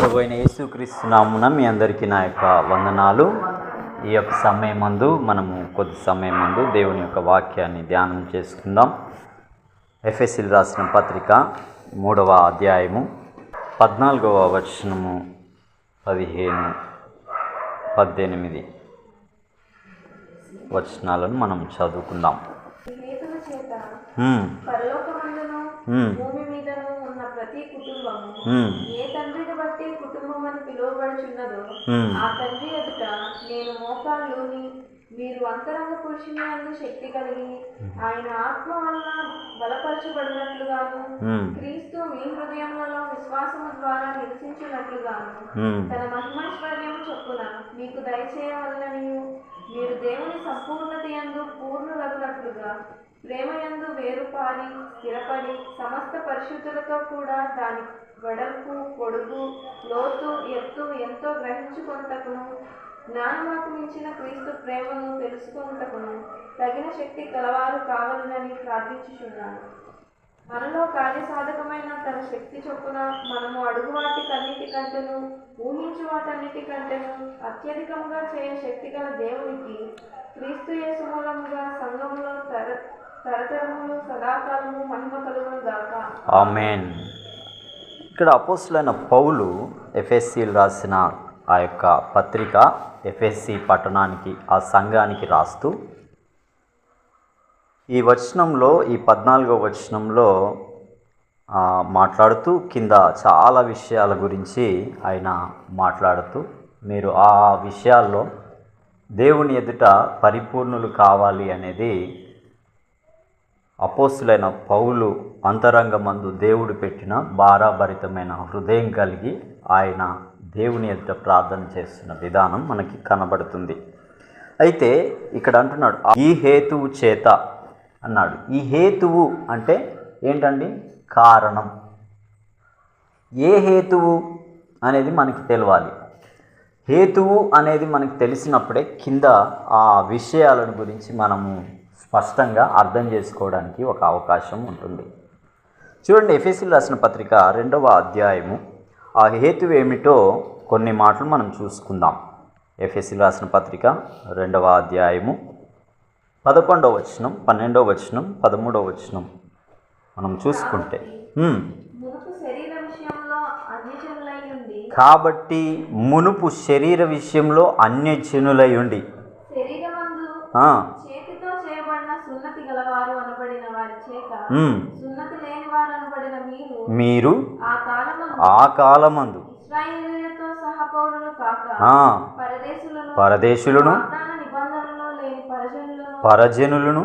ప్రభు అయిన యేసుక్రీస్తు నామమున మీ అందరికీ నా యొక్క వందనాలు. ఈ యొక్క సమయమందు మనము కొద్ది సమయమందు దేవుని యొక్క వాక్యాన్ని ధ్యానం చేసుకుందాం. ఎఫెసీయులు రాసిన పత్రిక 3వ అధ్యాయము 14వ వచనము 15-18 వచనాలను మనం చదువుకుందాం. భూమి మీదను ఉన్న ప్రతి కుటుంబము ఏ తండ్రిని బట్టి కుటుంబం అని పిలువబడుచున్నదో ఆ తండ్రి ఎదుట నేను మోకాళ్ళుని మీరు అంతరంగ పురుషుని అందు శక్తి కలిగి ఆయన ఆత్మ వలన బలపరచబడినట్లుగాను క్రీస్తు మీ హృదయములలో విశ్వాసము ద్వారా నివసించినట్లుగాను తన మహిమైశ్వర్యము చొప్పున మీకు దయచేయవలననియు మీరు దేవుని సంపూర్ణత యందు పూర్ణులగునట్లుగా ప్రేమయందు వేరుపారి స్థిరపడి సమస్త పరిశుద్ధులతో కూడా దాని వెడల్పు పొడుగు లోతు ఎత్తు ఎంతో గ్రహించుకొనుటకును జ్ఞానమునకు మించిన క్రీస్తు ప్రేమను తెలుసుకొనుటకును తగిన శక్తి కలవారు కావాలని ప్రార్థించుచున్నాను. మనలో కార్యసాధకమైన తన శక్తి చొప్పున మనము అడుగు వాటికన్నిటికంటేను ఊహించు వాటన్నిటికంటేను అత్యధికంగా చేయ శక్తి గల దేవునికి క్రీస్తు యేసు మూలముగా సంఘములో తరతరములు సదాకాలము మహిమ కలుగును గాక. ఆమేన్. ఇక్కడ అపోస్తలుడైన పౌలు ఎఫెసీయులు రాసిన ఆ యొక్క పత్రిక ఎఫెసీ పట్టణానికి ఆ సంఘానికి రాస్తూ ఈ వచనంలో ఈ 14వ వచనంలో మాట్లాడుతూ కింద చాలా విషయాల గురించి ఆయన మాట్లాడుతూ మీరు ఆ విషయాల్లో దేవుని ఎదుట పరిపూర్ణులు కావాలి అనేది అపోస్తలుడైన పౌలు అంతరంగమందు దేవుడు పెట్టిన భారాభరితమైన హృదయం కలిగి ఆయన దేవుని ఎదుట ప్రార్థన చేస్తున్న విధానం మనకి కనబడుతుంది. అయితే ఇక్కడ అంటున్నాడు ఈ హేతువు చేత అన్నాడు. ఈ హేతువు అంటే ఏంటండి? కారణం. ఏ హేతువు అనేది మనకి తెలియాలి. హేతువు అనేది మనకు తెలిసినప్పుడే కింద ఆ విషయాలను గురించి మనము స్పష్టంగా అర్థం చేసుకోవడానికి ఒక అవకాశం ఉంటుంది. చూడండి, ఎఫెసీయులు రాసిన పత్రిక 2వ అధ్యాయము ఆ హేతువు ఏమిటో కొన్ని మాటలు మనం చూసుకుందాం. ఎఫెసీయులు రాసిన పత్రిక 2వ అధ్యాయము 11వ వచనం, 12వ వచనం, 13వ వచనం మనం చూసుకుంటే కాబట్టి మునుపు శరీర విషయంలో అన్యజనులై ఉండి మీరు ఆ కాలమందు పరదేశులను పరజనులను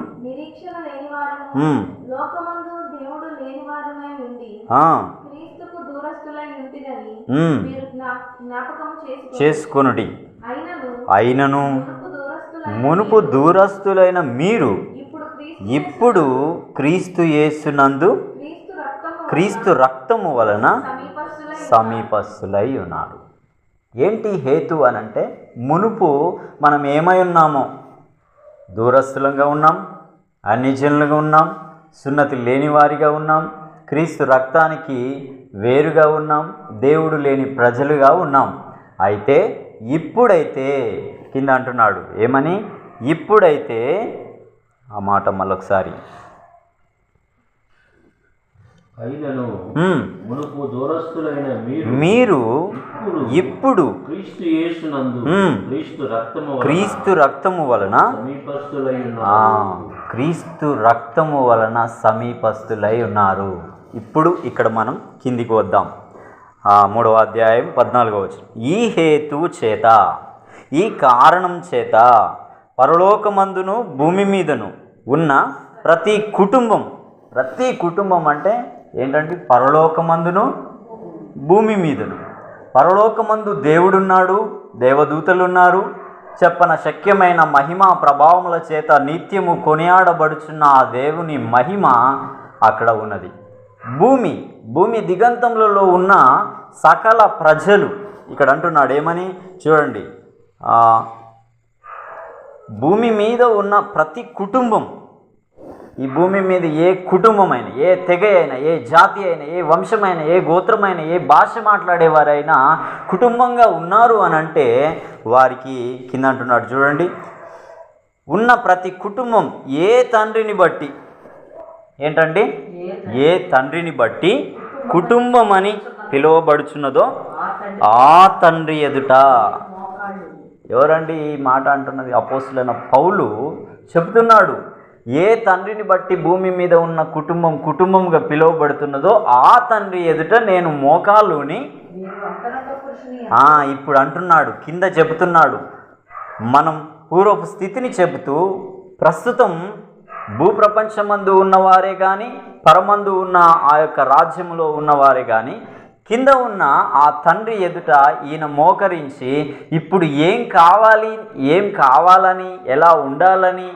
చేసుకొనుడి. అయినను మునుపు దూరస్తులైన మీరు ఇప్పుడు క్రీస్తు యేసునందు క్రీస్తు రక్తము వలన సమీపస్తులై ఉన్నారు. ఏంటి హేతు అనంటే మునుపు మనం ఏమై ఉన్నామో దూరస్తులంగా ఉన్నాం, అన్యజనులుగా ఉన్నాం, సున్నతి లేని వారిగా ఉన్నాం, క్రీస్తు రక్తానికి వేరుగా ఉన్నాం, దేవుడు లేని ప్రజలుగా ఉన్నాం. అయితే ఇప్పుడైతే కింద అంటున్నాడు ఏమని? ఇప్పుడైతే ఆ మాట మళ్ళొకసారి మీరు ఇప్పుడు క్రీస్తు రక్తము వలన సమీపస్తులై ఉన్నారు. ఇప్పుడు ఇక్కడ మనం కిందికి వద్దాం. 3వ అధ్యాయం 14వ వచనం. ఈ హేతువు చేత, ఈ కారణం చేత పరలోకమందును భూమి మీదను ఉన్న ప్రతి కుటుంబం అంటే ఏంటంటే పరలోకమందును భూమి మీదను. పరలోకమందు దేవుడున్నాడు, దేవదూతలు ఉన్నారు, చెప్పన శక్యమైన మహిమ ప్రభావముల చేత నిత్యము కొనియాడబడుచున్న ఆ దేవుని మహిమ అక్కడ ఉన్నది. భూమి దిగంతములలో ఉన్న సకల ప్రజలు ఇక్కడ అంటున్నాడు ఏమని? చూడండి, భూమి మీద ఉన్న ప్రతి కుటుంబం ఈ భూమి మీద ఏ కుటుంబమైనా, ఏ తెగ అయినా, ఏ జాతి అయినా, ఏ వంశమైనా, ఏ గోత్రమైనా, ఏ భాష మాట్లాడేవారైనా కుటుంబంగా ఉన్నారు అని అంటే వారికి కింద అంటున్నాడు చూడండి, ఉన్న ప్రతి కుటుంబం ఏ తండ్రిని బట్టి, ఏంటండి, ఏ తండ్రిని బట్టి కుటుంబం అని పిలువబడుచున్నదో ఆ తండ్రి ఎదుట. ఎవరండి ఈ మాట అంటున్నది? అపోస్తలుడైన పౌలు చెబుతున్నాడు. ఏ తండ్రిని బట్టి భూమి మీద ఉన్న కుటుంబం కుటుంబంగా పిలువబడుతున్నదో ఆ తండ్రి ఎదుట నేను మోకాలుని. ఇప్పుడు అంటున్నాడు, కింద చెబుతున్నాడు. మనం పూర్వపు స్థితిని చెబుతూ ప్రస్తుతం భూప్రపంచమందు ఉన్నవారే కానీ, పరమందు ఉన్న ఆ యొక్క రాజ్యంలో ఉన్నవారే కానీ, కింద ఉన్న ఆ తండ్రి ఎదుట ఈయన మోకరించి ఇప్పుడు ఏం కావాలని, ఎలా ఉండాలని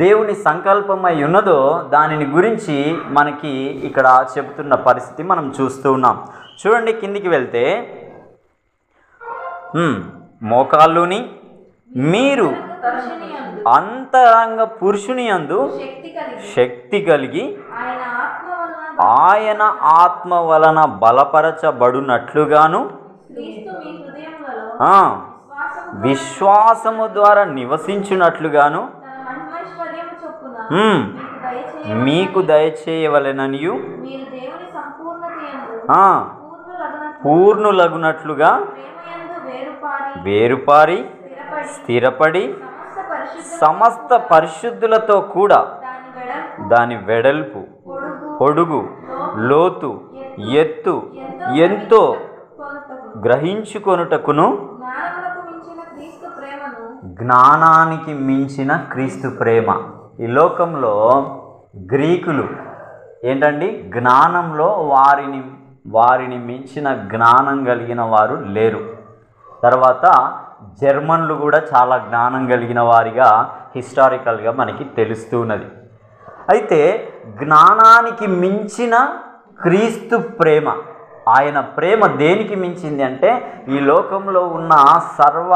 దేవుని సంకల్పమై ఉన్నదో దానిని గురించి మనకి ఇక్కడ చెబుతున్న పరిస్థితి మనం చూస్తూ ఉన్నాం. చూడండి, కిందికి వెళ్తే మోకాళ్ళుని మీరు అంతరంగ పురుషుని యందు శక్తి కలిగి ఆయన ఆత్మ వలన బలపరచబడునట్లుగాను విశ్వాసము ద్వారా నివసించునట్లుగాను మీకు దయచేయవలెననియు పూర్ణులగునట్లుగా వేరుపారి స్థిరపడి సమస్త పరిశుద్ధులతో కూడా దాని వెడల్పు, పొడుగు, లోతు, ఎత్తు ఎంతో గ్రహించుకొనుటకును జ్ఞానానికి మించిన క్రీస్తు ప్రేమ. ఈ లోకంలో గ్రీకులు ఏంటండి, జ్ఞానంలో వారిని మించిన జ్ఞానం కలిగిన వారు లేరు. తర్వాత జర్మన్లు కూడా చాలా జ్ఞానం కలిగిన వారిగా హిస్టారికల్గా మనకి తెలుస్తున్నది. అయితే జ్ఞానానికి మించిన క్రీస్తు ప్రేమ, ఆయన ప్రేమ దేనికి మించింది అంటే ఈ లోకంలో ఉన్న సర్వ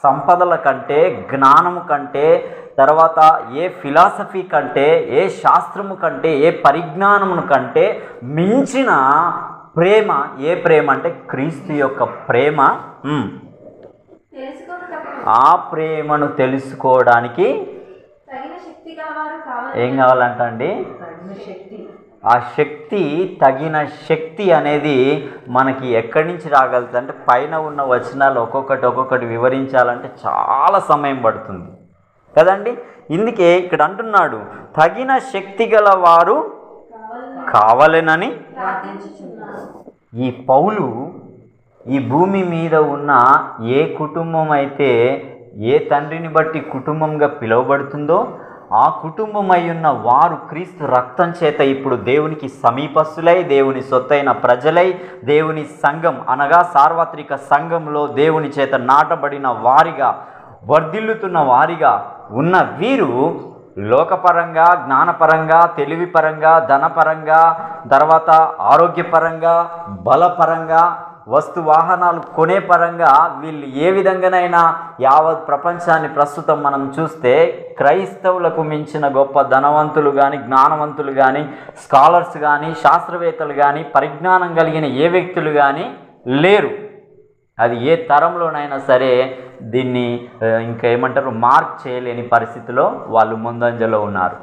సంపదల కంటే, జ్ఞానము కంటే, తర్వాత ఏ ఫిలాసఫీ కంటే, ఏ శాస్త్రము కంటే, ఏ పరిజ్ఞానమును కంటే మించిన ప్రేమ. ఏ ప్రేమ అంటే క్రీస్తు యొక్క ప్రేమ. ఆ ప్రేమను తెలుసుకోవడానికి ఏం కావాలంటండి? ఆ శక్తి, తగిన శక్తి అనేది మనకి ఎక్కడి నుంచి రాగలుగుతుంది అంటే పైన ఉన్న వచనాలు ఒక్కొక్కటి వివరించాలంటే చాలా సమయం పడుతుంది కదండి. ఇందుకే ఇక్కడ అంటున్నాడు, తగిన శక్తి గల వారు కావాలనని. ఈ పౌలు ఈ భూమి మీద ఉన్న ఏ కుటుంబం అయితే ఏ తండ్రిని బట్టి కుటుంబంగా పిలువబడుతుందో ఆ కుటుంబమై ఉన్న వారు క్రీస్తు రక్తం చేత ఇప్పుడు దేవునికి సమీపస్తులై, దేవుని సొత్తైన ప్రజలై, దేవుని సంఘం అనగా సార్వత్రిక సంఘంలో దేవుని చేత నాటబడిన వారిగా, వర్ధిల్లుతున్న వారిగా ఉన్న వీరు లోకపరంగా, జ్ఞానపరంగా, తెలివిపరంగా, ధనపరంగా, తర్వాత ఆరోగ్యపరంగా, బలపరంగా, వస్తు వాహనాలు కొనే పరంగా వీళ్ళు ఏ విధంగానైనా యావత్ ప్రపంచాన్ని ప్రస్తుతం మనం చూస్తే క్రైస్తవులకు మించిన గొప్ప ధనవంతులు కానీ, జ్ఞానవంతులు కానీ, స్కాలర్స్ కానీ, శాస్త్రవేత్తలు కానీ, పరిజ్ఞానం కలిగిన ఏ వ్యక్తులు కానీ లేరు. అది ఏ తరంలోనైనా సరే దీన్ని ఇంకా ఏమంటారు, మార్క్ చేయలేని పరిస్థితిలో వాళ్ళు ముందంజలో ఉన్నారు.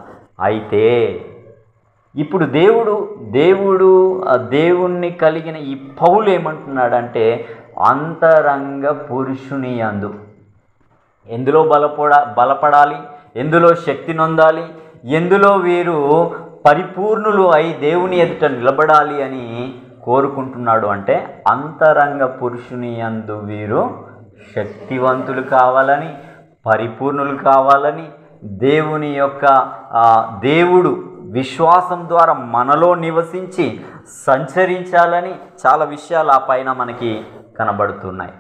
అయితే ఇప్పుడు దేవుణ్ణి కలిగిన ఈ పౌలు ఏమంటున్నాడంటే అంతరంగ పురుషుని యందు ఎందులో బలపడాలి, ఎందులో శక్తి నొందాలి, ఎందులో వీరు పరిపూర్ణులు అయి దేవుని ఎదుట నిలబడాలి అని కోరుకుంటున్నాడు అంటే అంతరంగ పురుషుని యందు వీరు శక్తివంతులు కావాలని, పరిపూర్ణులు కావాలని, దేవుని యొక్క దేవుడు విశ్వాసం ద్వారా మనలో నివసించి సంచరించాలని చాలా విషయాలు ఆ పైన మనకి కనబడుతున్నాయి.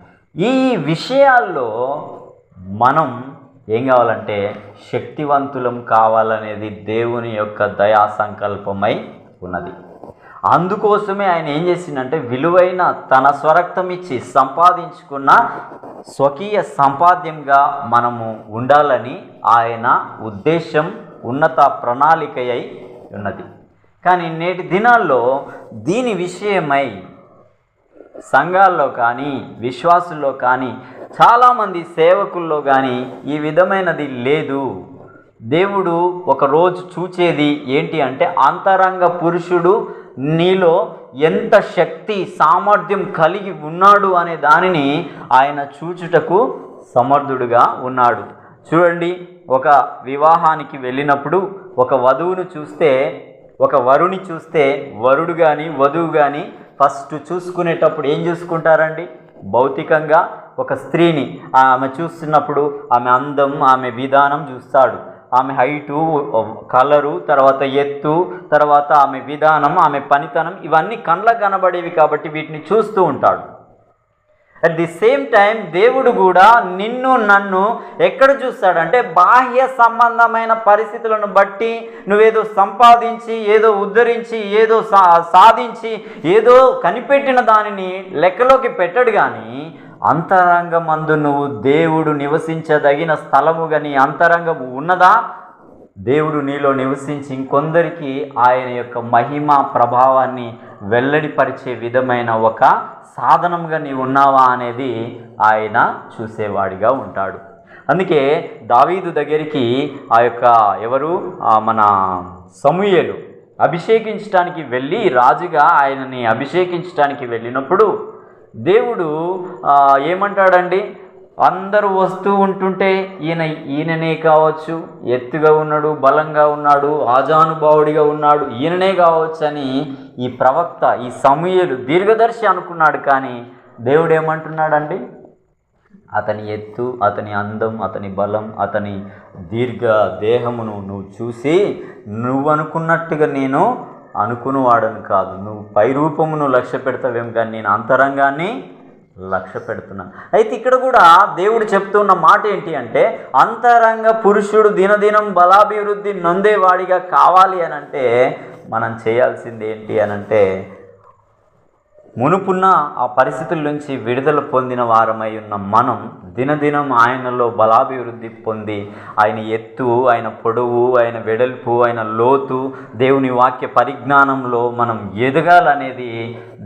ఈ విషయాల్లో మనం ఏం కావాలంటే శక్తివంతులం కావాలనేది దేవుని యొక్క దయా సంకల్పమై ఉన్నది. అందుకోసమే ఆయన ఏం చేసిందంటే విలువైన తన స్వరక్తం ఇచ్చి సంపాదించుకున్న స్వకీయ సంపాద్యంగా మనము ఉండాలని ఆయన ఉద్దేశం, ఉన్నత ప్రణాళిక అయి ఉన్నది. కానీ నేటి దినాల్లో దీని విషయమై సంఘాల్లో కానీ విశ్వాసుల్లో కానీ చాలామంది సేవకుల్లో కానీ ఈ విధమైనది లేదు. దేవుడు ఒకరోజు చూచేది ఏంటి అంటే అంతరంగ పురుషుడు నీలో ఎంత శక్తి సామర్థ్యం కలిగి ఉన్నాడు అనే దానిని ఆయన చూచుటకు సమర్థుడుగా ఉన్నాడు. చూడండి, ఒక వివాహానికి వెళ్ళినప్పుడు ఒక వధువును చూస్తే, ఒక వరుని చూస్తే వరుడు కానీ వధువు కానీ ఫస్ట్ చూసుకునేటప్పుడు ఏం చూసుకుంటారండి? భౌతికంగా ఒక స్త్రీని ఆమె చూస్తున్నప్పుడు ఆమె అందం, ఆమె విధానం చూస్తాడు. ఆమె హైటు, కలరు, తర్వాత ఎత్తు, తర్వాత ఆమె విధానం, ఆమె పనితనం, ఇవన్నీ కళ్ళకు కనబడేవి కాబట్టి వీటిని చూస్తూ ఉంటాడు. అట్ ది సేమ్ టైం దేవుడు కూడా నిన్ను నన్ను ఎక్కడ చూస్తాడంటే బాహ్య సంబంధమైన పరిస్థితులను బట్టి నువ్వేదో సంపాదించి, ఏదో ఉద్ధరించి, ఏదో సాధించి, ఏదో కనిపెట్టిన దానిని లెక్కలోకి పెట్టడు. కానీ అంతరంగమందు నువ్వు దేవుడు నివసించదగిన స్థలముగా నీ అంతరంగము ఉన్నదా? దేవుడు నీలో నివసించి ఇంకొందరికి ఆయన యొక్క మహిమ ప్రభావాన్ని వెల్లడిపరిచే విధమైన ఒక సాధనంగా నీవు ఉన్నావా అనేది ఆయన చూసేవాడిగా ఉంటాడు. అందుకే దావీదు దగ్గరికి ఆ యొక్క మన సమూయేలు అభిషేకించడానికి వెళ్ళి, రాజుగా ఆయనని అభిషేకించడానికి వెళ్ళినప్పుడు దేవుడు ఏమంటాడండి? అందరూ వస్తూ ఉంటుంటే ఈయననే కావచ్చు, ఎత్తుగా ఉన్నాడు, బలంగా ఉన్నాడు, ఆజానుభావుడిగా ఉన్నాడు, ఈయననే కావచ్చు అని ఈ ప్రవక్త, ఈ సమూయేలు దీర్ఘదర్శి అనుకున్నాడు. కానీ దేవుడు ఏమంటున్నాడండి? అతని ఎత్తు, అతని అందం, అతని బలం, అతని దీర్ఘ దేహమును నువ్వు చూసి నువ్వు అనుకున్నట్టుగా నేను అనుకునేవాడని కాదు, నువ్వు పై రూపమును లక్ష్య పెడతావేం, కానీ నేను అంతరంగాన్ని లక్ష్య పెడుతున్నాను. అయితే ఇక్కడ కూడా దేవుడు చెప్తున్న మాట ఏంటి అంటే అంతరంగ పురుషుడు దినదినం బలాభివృద్ధి నొందేవాడిగా కావాలి అని అంటే మనం చేయాల్సింది ఏంటి అని అంటే మునుపున్న ఆ పరిస్థితుల నుంచి విడుదల పొందిన వారమై ఉన్న మనం దినదినం ఆయనలో బలాభివృద్ధి పొంది ఆయన ఎత్తు, ఆయన పొడవు, ఆయన వెడల్పు, ఆయన లోతు, దేవుని వాక్య పరిజ్ఞానంలో మనం ఎదగాలనేది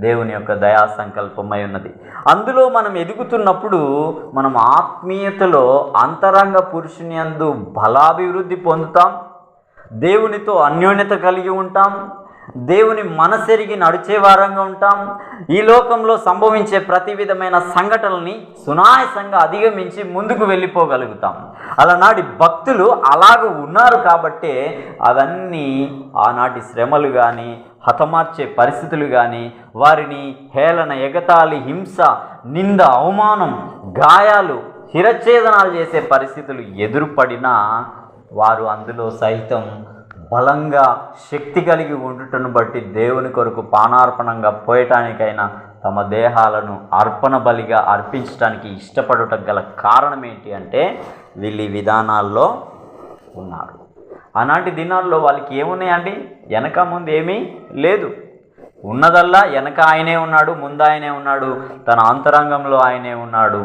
దేవుని యొక్క దయా సంకల్పమై ఉన్నది. అందులో మనం ఎదుగుతున్నప్పుడు మనం ఆత్మీయతలో అంతరంగ పురుషుని యందు బలాభివృద్ధి పొందుతాం, దేవునితో అన్యోన్యత కలిగి ఉంటాం, దేవుని మనసెరిగి నడిచే వారంగా ఉంటాం. ఈ లోకంలో సంభవించే ప్రతి విధమైన సంఘటనల్ని సునాయాసంగా అధిగమించి ముందుకు వెళ్ళిపోగలుగుతాం. అలనాటి భక్తులు అలాగ ఉన్నారు కాబట్టే అవన్నీ ఆనాటి శ్రమలు కానీ, హతమార్చే పరిస్థితులు కానీ, వారిని హేళన, ఎగతాళి, హింస, నింద, అవమానం, గాయాలు, శిరఛేదనాలు చేసే పరిస్థితులు ఎదురుపడినా వారు అందులో సైతం బలంగా శక్తి కలిగి ఉండుటను బట్టి దేవుని కొరకు పానార్పణంగా పోయటానికైనా తమ దేహాలను అర్పణ బలిగా అర్పించడానికి ఇష్టపడటం గల కారణం ఏంటి అంటే వీళ్ళు ఈ విధానాల్లో ఉన్నారు. ఆనాటి దినాల్లో వాళ్ళకి ఏమున్నాయండి? వెనక ముందు ఏమీ లేదు, ఉన్నదల్లా వెనక ఆయనే ఉన్నాడు, ముందు ఆయనే ఉన్నాడు, తన అంతరంగంలో ఆయనే ఉన్నాడు.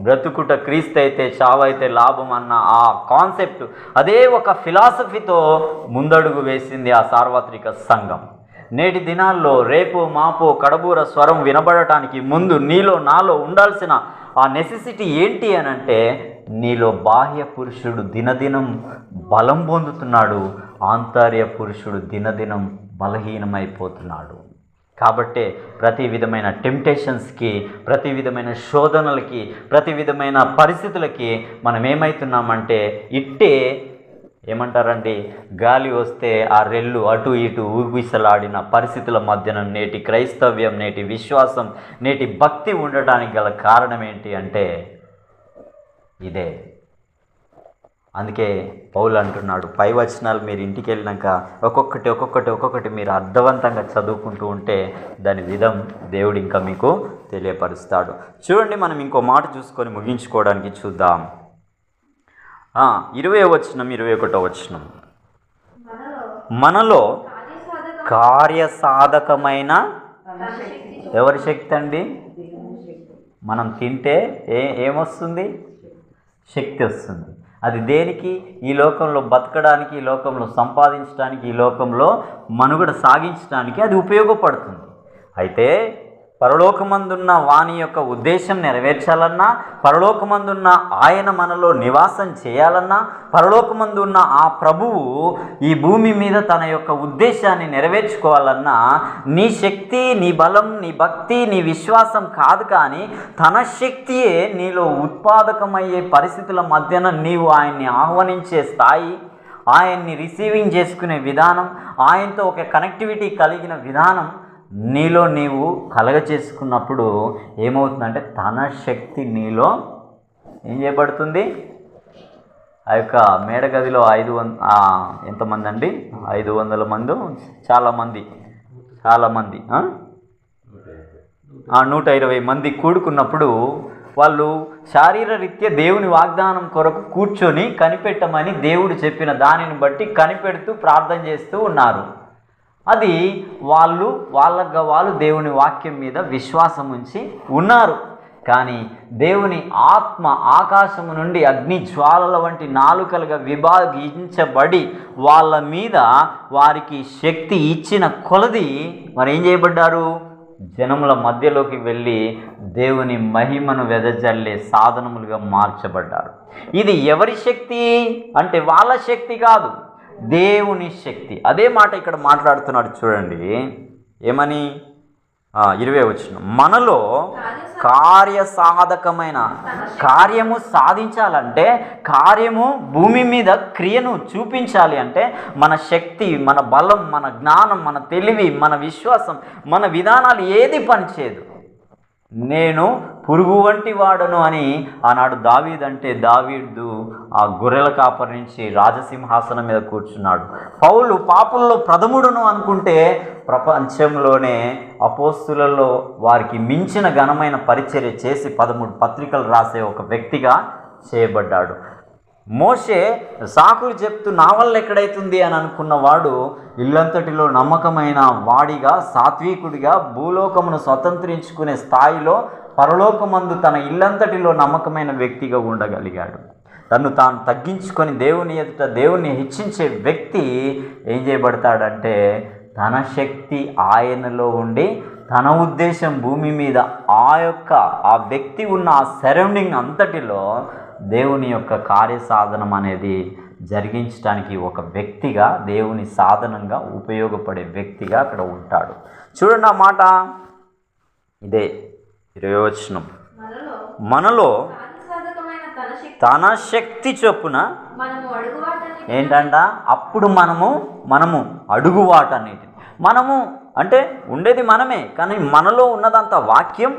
బ్రతుకుట క్రీస్తు అయితే చావైతే లాభం అన్న ఆ కాన్సెప్ట్, అదే ఒక ఫిలాసఫీతో ముందడుగు వేసింది ఆ సార్వత్రిక సంఘం. నేటి దినాల్లో రేపు మాపో కడబూర స్వరం వినబడటానికి ముందు నీలో నాలో ఉండాల్సిన ఆ నెసెసిటీ ఏంటి అని అంటే నీలో బాహ్య పురుషుడు దినదినం బలం పొందుతున్నాడు, ఆంతర్య పురుషుడు దినదినం బలహీనమైపోతున్నాడు. కాబట్టే ప్రతి విధమైన టెంప్టేషన్స్కి, ప్రతి విధమైన శోధనలకి, ప్రతి విధమైన పరిస్థితులకి మనం ఏమవుతున్నామంటే ఇట్టే ఏమంటారండి, గాలి వస్తే ఆ రెల్లు అటు ఇటు ఊగిసలాడిన పరిస్థితుల మధ్యన నేటి క్రైస్తవ్యం, నేటి విశ్వాసం, నేటి భక్తి ఉండటానికి గల కారణం ఏంటి అంటే ఇదే. అందుకే పౌలు అంటున్నాడు, పై వచనాలు మీరు ఇంటికి వెళ్ళినాక ఒక్కొక్కటి మీరు అర్థవంతంగా చదువుకుంటూ ఉంటే దాని విధం దేవుడు ఇంకా మీకు తెలియపరుస్తాడు. చూడండి, మనం ఇంకో మాట చూసుకొని ముగించుకోవడానికి చూద్దాం. 20వ వచనం, 21వ వచనం. మనలో కార్యసాధకమైన ఎవరి శక్తి అండి? మనం తింటే ఏమొస్తుంది? శక్తి వస్తుంది. అది దేనికి? ఈ లోకంలో బతకడానికి, ఈ లోకంలో సంపాదించడానికి, ఈ లోకంలో మనుగడ సాగించడానికి అది ఉపయోగపడుతుంది. అయితే పరలోకమందున్న వాని యొక్క ఉద్దేశం నెరవేర్చాలన్నా, పరలోకమందున్న ఆయన మనలో నివాసం చేయాలన్నా, పరలోకమందున్న ఆ ప్రభువు ఈ భూమి మీద తన యొక్క ఉద్దేశాన్ని నెరవేర్చుకోవాలన్నా నీ శక్తి, నీ బలం, నీ భక్తి, నీ విశ్వాసం కాదు, కానీ తన శక్తియే నీలో ఉత్పాదకమయ్యే పరిస్థితుల మధ్యన నీవు ఆయన్ని ఆహ్వానించే స్థాయి, ఆయన్ని రిసీవింగ్ చేసుకునే విధానం, ఆయనతో ఒక కనెక్టివిటీ కలిగిన విధానం నీలో నీవు కలగచేసుకున్నప్పుడు ఏమవుతుందంటే తన శక్తి నీలో ఏం చేయబడుతుంది? ఆ యొక్క మేడగదిలో ఎంతమంది అండి? 500 మంది, చాలామంది 120 మంది కూడుకున్నప్పుడు వాళ్ళు శారీరరీత్యా దేవుని వాగ్దానం కొరకు కూర్చొని కనిపెట్టమని దేవుడు చెప్పిన దానిని బట్టి కనిపెడుతూ ప్రార్థన చేస్తూ ఉన్నారు. అది వాళ్ళు దేవుని వాక్యం మీద విశ్వాసం ఉంచి ఉన్నారు. కానీ దేవుని ఆత్మ ఆకాశము నుండి అగ్ని జ్వాలల వంటి నాలుకలుగా విభాగించబడి వాళ్ళ మీద వారికి శక్తి ఇచ్చిన కొలది మరి ఏం చేయబడ్డారు? జనముల మధ్యలోకి వెళ్ళి దేవుని మహిమను వెదజల్లే సాధనములుగా మార్చబడ్డారు. ఇది ఎవరి శక్తి అంటే వాళ్ళ శక్తి కాదు, దేవుని శక్తి. అదే మాట ఇక్కడ మాట్లాడుతున్నాడు చూడండి. ఏమని? 20వ వచనం, మనలో కార్యసాధకమైన కార్యము సాధించాలంటే, కార్యము భూమి మీద క్రియను చూపించాలి అంటే మన శక్తి, మన బలం, మన జ్ఞానం, మన తెలివి, మన విశ్వాసం, మన విధానాలు ఏది పనిచేయదు. నేను పురుగు వంటి వాడను అని ఆనాడు దావీదు ఆ గొర్రెల కాపరి నుంచి రాజసింహాసనం మీద కూర్చున్నాడు. పౌలు పాపుల్లో ప్రథముడును అనుకుంటే ప్రపంచంలోనే అపోస్తులలో వారికి మించిన ఘనమైన పరిచర్య చేసి 13 పత్రికలు రాసే ఒక వ్యక్తిగా చేయబడ్డాడు. మోషే సాకులు చెప్తూ నా వల్ల ఎక్కడైతుంది అని అనుకున్నవాడు ఇల్లంతటిలో నమ్మకమైన వాడిగా, సాత్వికుడిగా, భూలోకమును స్వతంత్రించుకునే స్థాయిలో పరలోకమందు తన ఇల్లంతటిలో నమ్మకమైన వ్యక్తిగా ఉండగలిగాడు. తను తాను తగ్గించుకొని దేవుని ఎదుట దేవుని హెచ్చించే వ్యక్తి ఏం చేయబడతాడంటే తన శక్తి ఆయనలో ఉండి తన ఉద్దేశం భూమి మీద ఆ వ్యక్తి ఉన్న ఆ సరౌండింగ్ అంతటిలో దేవుని యొక్క కార్యసాధనం అనేది జరిగించడానికి ఒక వ్యక్తిగా, దేవుని సాధనంగా ఉపయోగపడే వ్యక్తిగా అక్కడ ఉంటాడు. చూడండి ఆ మాట, ఇదే 20వ వచనం, మనలో తన శక్తి చొప్పున ఏంటంట అప్పుడు మనము అడుగువాటన్నిటిని, మనము అంటే ఉండేది మనమే, కానీ మనలో ఉన్నదంతా వాక్యం.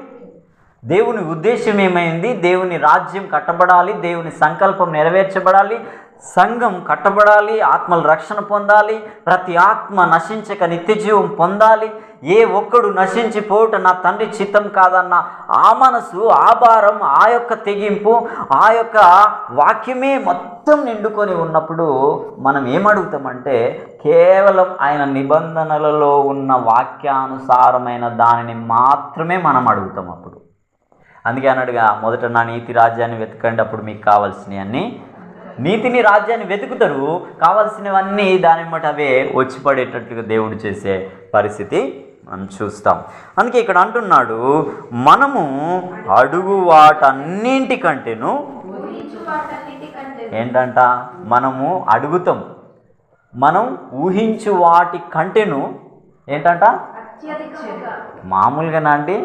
దేవుని ఉద్దేశం ఏమైంది? దేవుని రాజ్యం కట్టబడాలి, దేవుని సంకల్పం నెరవేర్చబడాలి, సంఘం కట్టబడాలి, ఆత్మల రక్షణ పొందాలి, ప్రతి ఆత్మ నశించక నిత్యజీవం పొందాలి, ఏ ఒక్కడు నశించిపోవుట నా తండ్రి చిత్తం కాదన్న ఆ మనసు, ఆ భారం, ఆ యొక్క తెగింపు, ఆ యొక్క వాక్యమే మొత్తం నిండుకొని ఉన్నప్పుడు మనం ఏమడుగుతామంటే కేవలం ఆయన నిబంధనలలో ఉన్న వాక్యానుసారమైన దానిని మాత్రమే మనం అడుగుతాం. అప్పుడు అందుకే అన్నాడుగా, మొదట నా నీతి రాజ్యాన్ని వెతకండి, అప్పుడు మీకు కావాల్సినవి అన్నీ, నీతిని రాజ్యాన్ని వెతుకుతారు, కావాల్సినవన్నీ దాని బట్టి అవే వచ్చి పడేటట్లుగా దేవుడు చేసే పరిస్థితి మనం చూస్తాం. అందుకే ఇక్కడ అంటున్నాడు, మనము అడుగు వాటన్నింటికంటేను ఏంటంట మనము అడుగుతాం, మనం ఊహించు వాటి కంటేను ఏంటంట మామూలుగానా అండి,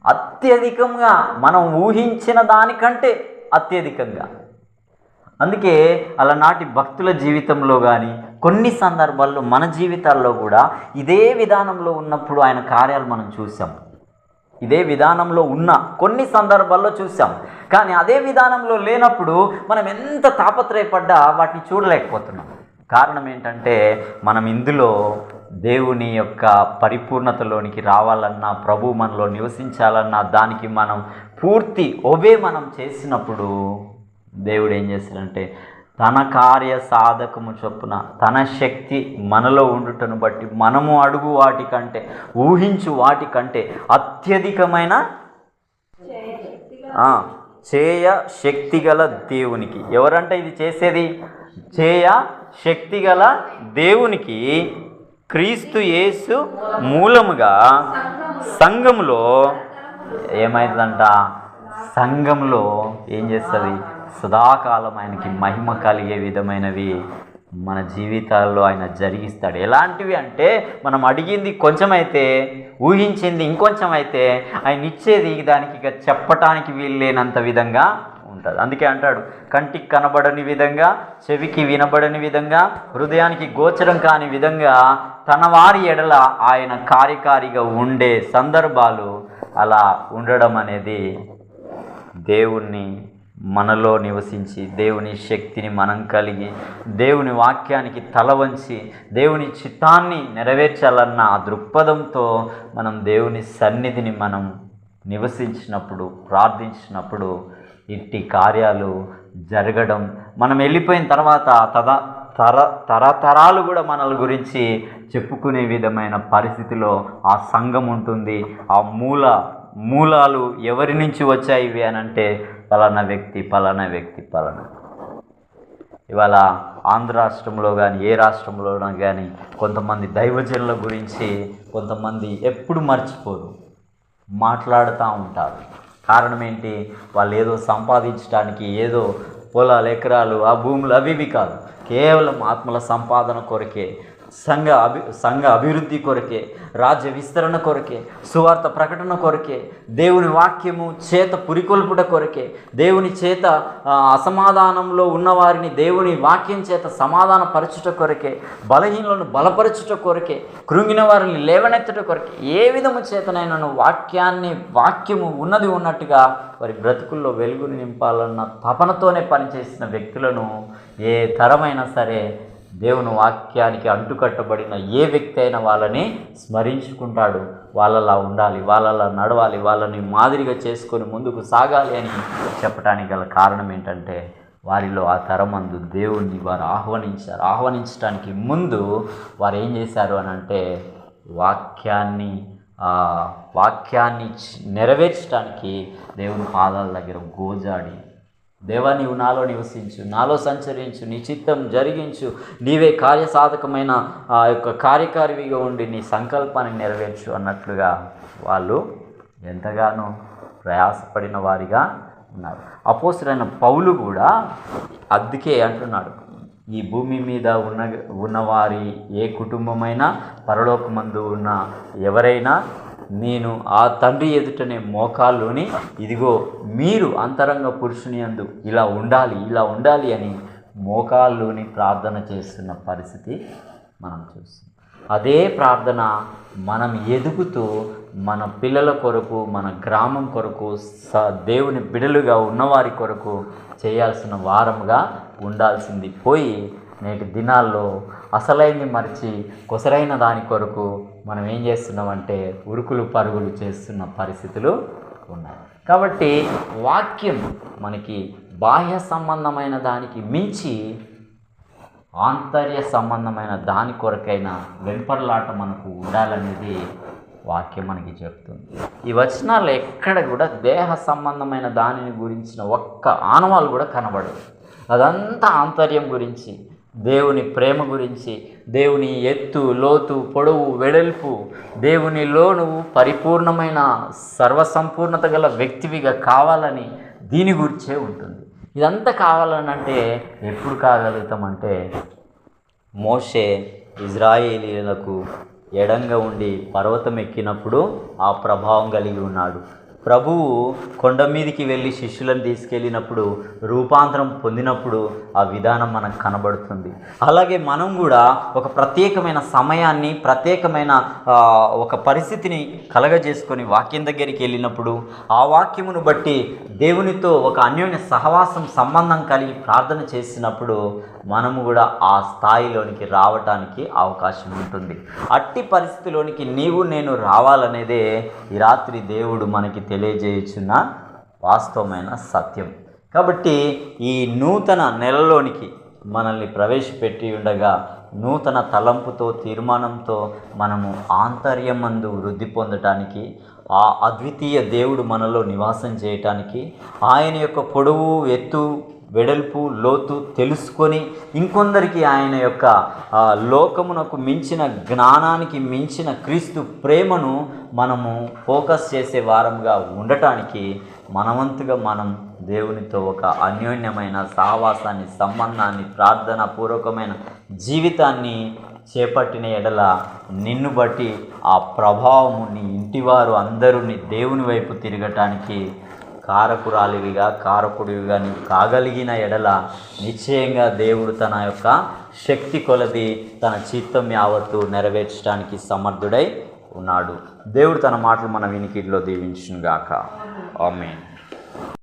అత్యధికంగా, మనం ఊహించిన దానికంటే అత్యధికంగా. అందుకే అలనాటి భక్తుల జీవితంలో కానీ కొన్ని సందర్భాల్లో మన జీవితాల్లో కూడా ఇదే విధానంలో ఉన్నప్పుడు ఆయన కార్యాలు మనం చూసాం. ఇదే విధానంలో ఉన్న కొన్ని సందర్భాల్లో చూసాం. కానీ అదే విధానంలో లేనప్పుడు మనం ఎంత తాపత్రయపడ్డా వాటిని చూడలేకపోతున్నాం. కారణం ఏంటంటే మనం ఇందులో దేవుని యొక్క పరిపూర్ణతలోనికి రావాలన్నా, ప్రభు మనలో నివసించాలన్నా, దానికి మనం పూర్తి మనం చేసినప్పుడు దేవుడు ఏం చేస్తాడంటే తన కార్య సాధకము చొప్పున తన శక్తి మనలో ఉండుటను బట్టి మనము అడుగు వాటికంటే, ఊహించు వాటికంటే అత్యధికమైన చేయ శక్తిగల దేవునికి. ఎవరంటే ఇది చేసేది? చేయ శక్తిగల దేవునికి క్రీస్తు యేసు మూలముగా సంఘములో ఏమైందంట? సంఘంలో ఏం చేస్తుంది? సదాకాలం ఆయనకి మహిమ కలిగే విధమైనవి మన జీవితాల్లో ఆయన జరిగిస్తాడు. ఎలాంటివి అంటే మనం అడిగింది కొంచెమైతే, ఊహించింది ఇంకొంచెం అయితే, ఆయన ఇచ్చేది దానికి ఇక చెప్పటానికి వీల్లేనంత విధంగా ఉంటుంది. అందుకే అంటాడు, కంటికి కనబడని విధంగా, చెవికి వినబడని విధంగా, హృదయానికి గోచరం కాని విధంగా తన వారి ఎడల ఆయన కార్యకారిగా ఉండే సందర్భాలు అలా ఉండడం అనేది దేవుణ్ణి మనలో నివసించి, దేవుని శక్తిని మనం కలిగి, దేవుని వాక్యానికి తల వంచి, దేవుని చిత్తాన్ని నెరవేర్చాలన్న ఆ దృక్పథంతో మనం దేవుని సన్నిధిని మనం నివసించినప్పుడు, ప్రార్థించినప్పుడు ఇట్టి కార్యాలు జరగడం, మనం వెళ్ళిపోయిన తర్వాత తరతరాలు కూడా మనల గురించి చెప్పుకునే విధమైన పరిస్థితిలో ఆ సంఘం ఉంటుంది. ఆ మూలాలు ఎవరి నుంచి వచ్చాయి ఇవి అని అంటే పలానా వ్యక్తి పలానా వ్యక్తి పలానా. ఇవాళ ఆంధ్ర రాష్ట్రంలో కానీ ఏ రాష్ట్రంలోనో కానీ కొంతమంది దైవజనుల గురించి కొంతమంది ఎప్పుడు మర్చిపోరు, మాట్లాడుతూ ఉంటారు. కారణం ఏంటి? వాళ్ళు ఏదో సంపాదించడానికి, ఏదో పొలాలు ఎకరాలు ఆ భూములు అవి కాదు, కేవలం ఆత్మల సంపాదన కొరకే, సంఘ అభివృద్ధి కొరకే, రాజ్య విస్తరణ కొరకే, సువార్త ప్రకటన కొరకే, దేవుని వాక్యము చేత పురికొల్పుట కొరకే, దేవుని చేత అసమాధానంలో ఉన్నవారిని దేవుని వాక్యం చేత సమాధాన పరచుట కొరకే, బలహీనులను బలపరచుట కొరకే, కృంగిన వారిని లేవనెత్తుట కొరకే, ఏ విధము చేతనైనా వాక్యము ఉన్నది ఉన్నట్టుగా వారి బ్రతుకుల్లో వెలుగుని నింపాలన్న తపనతోనే పనిచేసిన వ్యక్తులను ఏ తరమైనా సరే దేవుని వాక్యానికి అంటుకట్టబడిన ఏ వ్యక్తి అయినా వాళ్ళని స్మరించుకుంటాడు. వాళ్ళలా ఉండాలి, వాళ్ళలా నడవాలి, వాళ్ళని మాదిరిగా చేసుకొని ముందుకు సాగాలి అని చెప్పడానికి గల కారణం ఏంటంటే వారిలో ఆ తరమందు దేవుణ్ణి వారు ఆహ్వానించడానికి ముందు వారు ఏం చేశారు అని అంటే వాక్యాన్ని నెరవేర్చడానికి దేవుని పాదాల దగ్గర గోజాడి, దేవా నీవు నాలో నివసించు, నాలో సంచరించు, నీ చిత్తం జరిగించు, నీవే కార్యసాధకమైన ఆ యొక్క కార్యకారిగా ఉండి నీ సంకల్పాన్ని నెరవేర్చు అన్నట్లుగా వాళ్ళు ఎంతగానో ప్రయాసపడిన వారిగా ఉన్నారు. అపోస్తలుడైన పౌలు కూడా అందుకే అంటున్నాడు, ఈ భూమి మీద ఉన్నవారి ఏ కుటుంబమైనా పరలోకమందు ఉన్న ఎవరైనా నేను ఆ తండ్రి ఎదుటనే మోకాల్లోని, ఇదిగో మీరు అంతరంగ పురుషుని యందు ఇలా ఉండాలి అని మోకాల్లోని ప్రార్థన చేస్తున్న పరిస్థితి మనం చూస్తాం. అదే ప్రార్థన మనం ఎదుగుతూ మన పిల్లల కొరకు, మన గ్రామం కొరకు, దేవుని బిడలుగా ఉన్నవారి కొరకు చేయాల్సిన వారముగా ఉండాల్సింది పోయి నేటి దినాల్లో అసలైంది మరిచి కొసరైన దాని కొరకు మనం ఏం చేస్తున్నామంటే ఉరుకులు పరుగులు చేస్తున్న పరిస్థితులు ఉన్నాయి. కాబట్టి వాక్యం మనకి బాహ్య సంబంధమైన దానికి మించి ఆంతర్య సంబంధమైన దాని కొరకైనా వెంపర్లాట మనకు ఉండాలనేది వాక్యం మనకి చెప్తుంది. ఈ వచనాల్లో ఎక్కడ కూడా దేహ సంబంధమైన దానిని గురించిన ఒక్క ఆనవాలు కూడా కనబడదు. అదంతా ఆంతర్యం గురించి, దేవుని ప్రేమ గురించి, దేవుని ఎత్తు, లోతు, పొడవు, వెడల్పు, దేవునిలో నువ్వు పరిపూర్ణమైన సర్వసంపూర్ణత గల వ్యక్తివిగా కావాలని దీని గురించే ఉంటుంది. ఇదంతా కావాలనంటే ఎప్పుడు కాగలుగుతామంటే మోషే ఇజ్రాయేలీయులకు ఎడంగా ఉండి పర్వతం ఎక్కినప్పుడు ఆ ప్రభావం కలిగి ఉన్నాడు. ప్రభువు కొండ మీదకి వెళ్ళి శిష్యులను తీసుకెళ్ళినప్పుడు రూపాంతరం పొందినప్పుడు ఆ విధానం మనకు కనబడుతుంది. అలాగే మనం కూడా ఒక ప్రత్యేకమైన సమయాన్ని, ప్రత్యేకమైన ఒక పరిస్థితిని కలగజేసుకొని వాక్యం దగ్గరికి వెళ్ళినప్పుడు ఆ వాక్యమును బట్టి దేవునితో ఒక అన్యోన్య సహవాసం, సంబంధం కలిగి ప్రార్థన చేసినప్పుడు మనము కూడా ఆ స్థాయిలోనికి రావటానికి అవకాశం ఉంటుంది. అట్టి పరిస్థితిలోనికి నీవు నేను రావాలనేదే ఈ రాత్రి దేవుడు మనకి తెలియజేయుచున్న వాస్తవమైన సత్యం. కాబట్టి ఈ నూతన నెలలోనికి మనల్ని ప్రవేశపెట్టి ఉండగా నూతన తలంపుతో, తీర్మానంతో మనము ఆంతర్యమందు వృద్ధి పొందటానికి, ఆ అద్వితీయ దేవుడు మనలో నివాసం చేయటానికి ఆయన యొక్క పొడవు, ఎత్తు, వెడల్పు, లోతు తెలుసుకొని ఇంకొందరికి ఆయన యొక్క లోకమునకు మించిన జ్ఞానానికి మించిన క్రీస్తు ప్రేమను మనము ఫోకస్ చేసే వారంగా ఉండటానికి మనవంతుగా మనం దేవునితో ఒక అన్యోన్యమైన సహవాసాన్ని, సంబంధాన్ని, ప్రార్థన పూర్వకమైన జీవితాన్ని చేపట్టిన ఎడల నిన్ను బట్టి ఆ ప్రభావము నీ ఇంటివారు అందరూ నీ దేవుని వైపు తిరగటానికి కారకురాలివిగా, కారకుడివిగా నీవు కాగలిగిన ఎడల నిశ్చయంగా దేవుడు తన యొక్క శక్తి కొలది తన చిత్తం యావత్తు నెరవేర్చడానికి సమర్థుడై ఉన్నాడు. దేవుడు తన మాటలు మన వినికిడిలో దీవించునుగాక. ఆమేన్.